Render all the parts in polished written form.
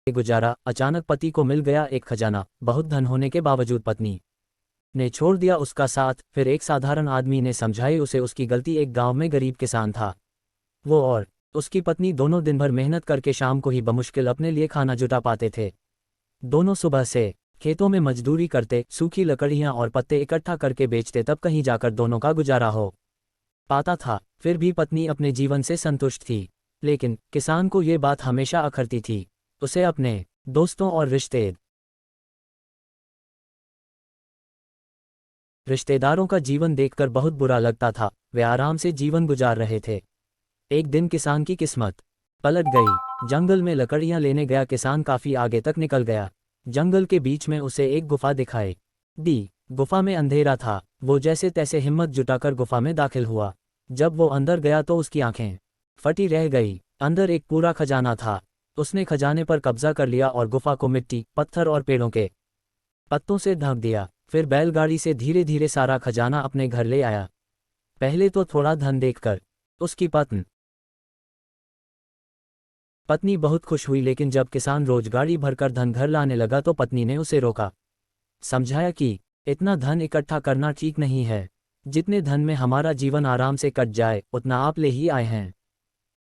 गुजारा, अचानक पति को मिल गया एक खजाना। बहुत धन होने के बावजूद पत्नी ने छोड़ दिया उसका साथ। फिर एक साधारण आदमी ने समझाई उसे उसकी गलती। एक गांव में गरीब किसान था। वो और उसकी पत्नी दोनों दिन भर मेहनत करके शाम को ही बमुश्किल अपने लिए खाना जुटा पाते थे। दोनों सुबह से खेतों में मजदूरी करते, सूखी लकड़ियां और पत्ते इकट्ठा करके बेचते, तब कहीं जाकर दोनों का गुजारा हो पाता था। फिर भी पत्नी अपने जीवन से संतुष्ट थी। लेकिन किसान को ये बात हमेशा अखरती थी। उसे अपने दोस्तों और रिश्तेदारों का जीवन देखकर बहुत बुरा लगता था। वे आराम से जीवन गुजार रहे थे। एक दिन किसान की किस्मत पलट गई। जंगल में लकड़ियां लेने गया किसान काफी आगे तक निकल गया। जंगल के बीच में उसे एक गुफा दिखाई दी। गुफा में अंधेरा था। वो जैसे तैसे हिम्मत जुटाकर गुफा में दाखिल हुआ। जब वो अंदर गया तो उसकी आंखें फटी रह गई। अंदर एक पूरा खजाना था। उसने खजाने पर कब्जा कर लिया और गुफा को मिट्टी, पत्थर और पेड़ों के पत्तों से ढक दिया। फिर बैलगाड़ी से धीरे धीरे सारा खजाना अपने घर ले आया। पहले तो थोड़ा धन देखकर उसकी पत्नी बहुत खुश हुई, लेकिन जब किसान रोज गाड़ी भरकर धन घर लाने लगा तो पत्नी ने उसे रोका। समझाया कि इतना धन इकट्ठा करना ठीक नहीं है। जितने धन में हमारा जीवन आराम से कट जाए उतना आप ले ही आए हैं।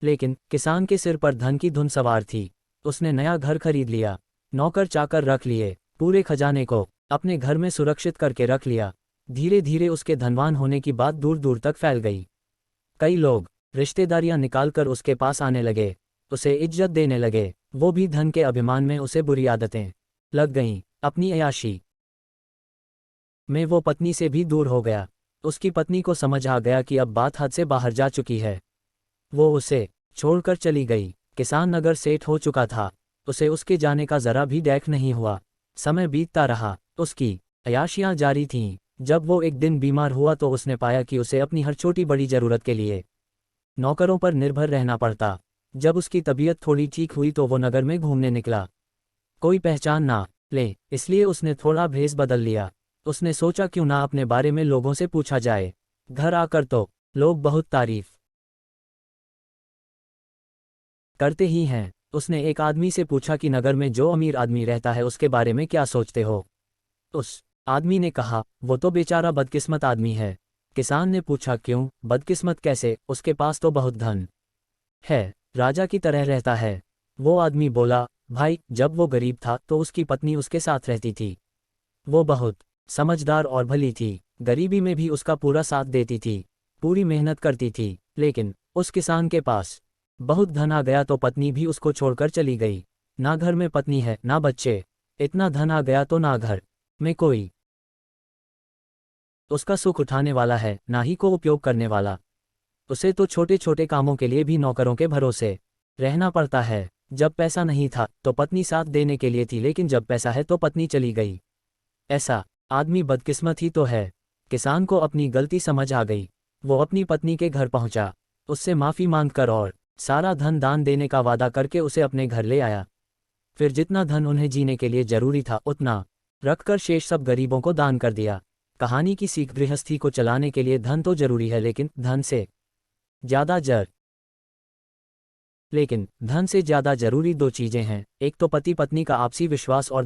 लेकिन किसान के सिर पर धन की धुन सवार थी। उसने नया घर खरीद लिया, नौकर चाकर रख लिए, पूरे खजाने को अपने घर में सुरक्षित करके रख लिया। धीरे धीरे उसके धनवान होने की बात दूर दूर तक फैल गई। कई लोग रिश्तेदारियां निकालकर उसके पास आने लगे, उसे इज्जत देने लगे। वो भी धन के अभिमान में उसे बुरी आदतें लग गईं। अपनी अय्याशी में वो पत्नी से भी दूर हो गया। उसकी पत्नी को समझ आ गया कि अब बात हद से बाहर जा चुकी है। वो उसे छोड़कर चली गई। किसान नगर सेठ हो चुका था। उसे उसके जाने का जरा भी डैख नहीं हुआ। समय बीतता रहा, उसकी अय्याशियां जारी थीं। जब वो एक दिन बीमार हुआ तो उसने पाया कि उसे अपनी हर छोटी बड़ी जरूरत के लिए नौकरों पर निर्भर रहना पड़ता। जब उसकी तबीयत थोड़ी ठीक हुई तो वो नगर में घूमने निकला। कोई पहचान ना ले, इसलिए उसने थोड़ा भेष बदल लिया। उसने सोचा क्यों ना अपने बारे में लोगों से पूछा जाए। घर आकर तो लोग बहुत तारीफ करते ही हैं। उसने एक आदमी से पूछा कि नगर में जो अमीर आदमी रहता है उसके बारे में क्या सोचते हो। उस आदमी ने कहा, वो तो बेचारा बदकिस्मत आदमी है। किसान ने पूछा, क्यों बदकिस्मत कैसे? उसके पास तो बहुत धन है, राजा की तरह रहता है। वो आदमी बोला, भाई, जब वो गरीब था तो उसकी पत्नी उसके साथ रहती थी। वो बहुत समझदार और भली थी। गरीबी में भी उसका पूरा साथ देती थी, पूरी मेहनत करती थी। लेकिन उस किसान के पास बहुत धन आ गया तो पत्नी भी उसको छोड़कर चली गई। ना घर में पत्नी है, ना बच्चे। इतना धन आ गया तो ना घर में कोई उसका सुख उठाने वाला है, ना ही को उपयोग करने वाला। उसे तो छोटे छोटे कामों के लिए भी नौकरों के भरोसे रहना पड़ता है। जब पैसा नहीं था तो पत्नी साथ देने के लिए थी, लेकिन जब पैसा है तो पत्नी चली गई। ऐसा आदमी बदकिस्मत ही तो है। किसान को अपनी गलती समझ आ गई। वो अपनी पत्नी के घर पहुंचा, उससे माफी मांगकर और सारा धन दान देने का वादा करके उसे अपने घर ले आया। फिर जितना धन उन्हें जीने के लिए जरूरी था उतना रखकर शेष सब गरीबों को दान कर दिया। कहानी की सीख, गृहस्थी को चलाने के लिए धन तो जरूरी है, लेकिन धन से ज्यादा जरूरी दो चीजें हैं। एक तो पति पत्नी का आपसी विश्वास और